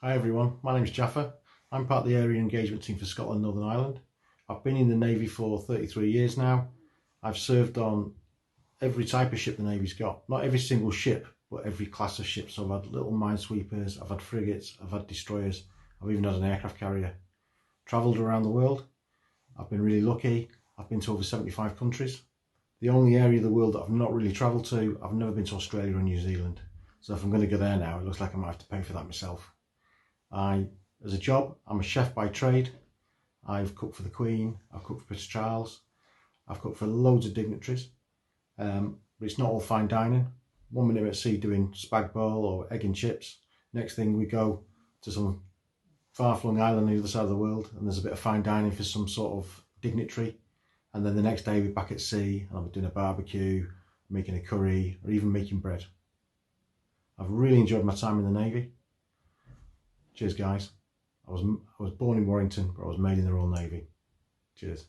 Hi everyone, my name's Jaffa. I'm part of the area engagement team for Scotland Northern Ireland. I've been in the Navy for 33 years now. I've served on every type of ship the Navy's got. Not every single ship, but every class of ship. So I've had little minesweepers, I've had frigates, I've had destroyers, I've even had an aircraft carrier. Travelled around the world. I've been really lucky. I've been to over 75 countries. The only area of the world that I've not really travelled to, I've never been to Australia or New Zealand. So if I'm going to go there now, it looks like I might have to pay for that myself. As a job, I'm a chef by trade. I've cooked for the Queen, I've cooked for Prince Charles, I've cooked for loads of dignitaries, but it's not all fine dining. 1 minute at sea doing spag bowl or egg and chips, next thing we go to some far-flung island on the other side of the world and there's a bit of fine dining for some sort of dignitary, and then the next day we're back at sea and I'll be doing a barbecue, making a curry, or even making bread. I've really enjoyed my time in the Navy. Cheers guys. I was born in Warrington, but I was made in the Royal Navy. Cheers.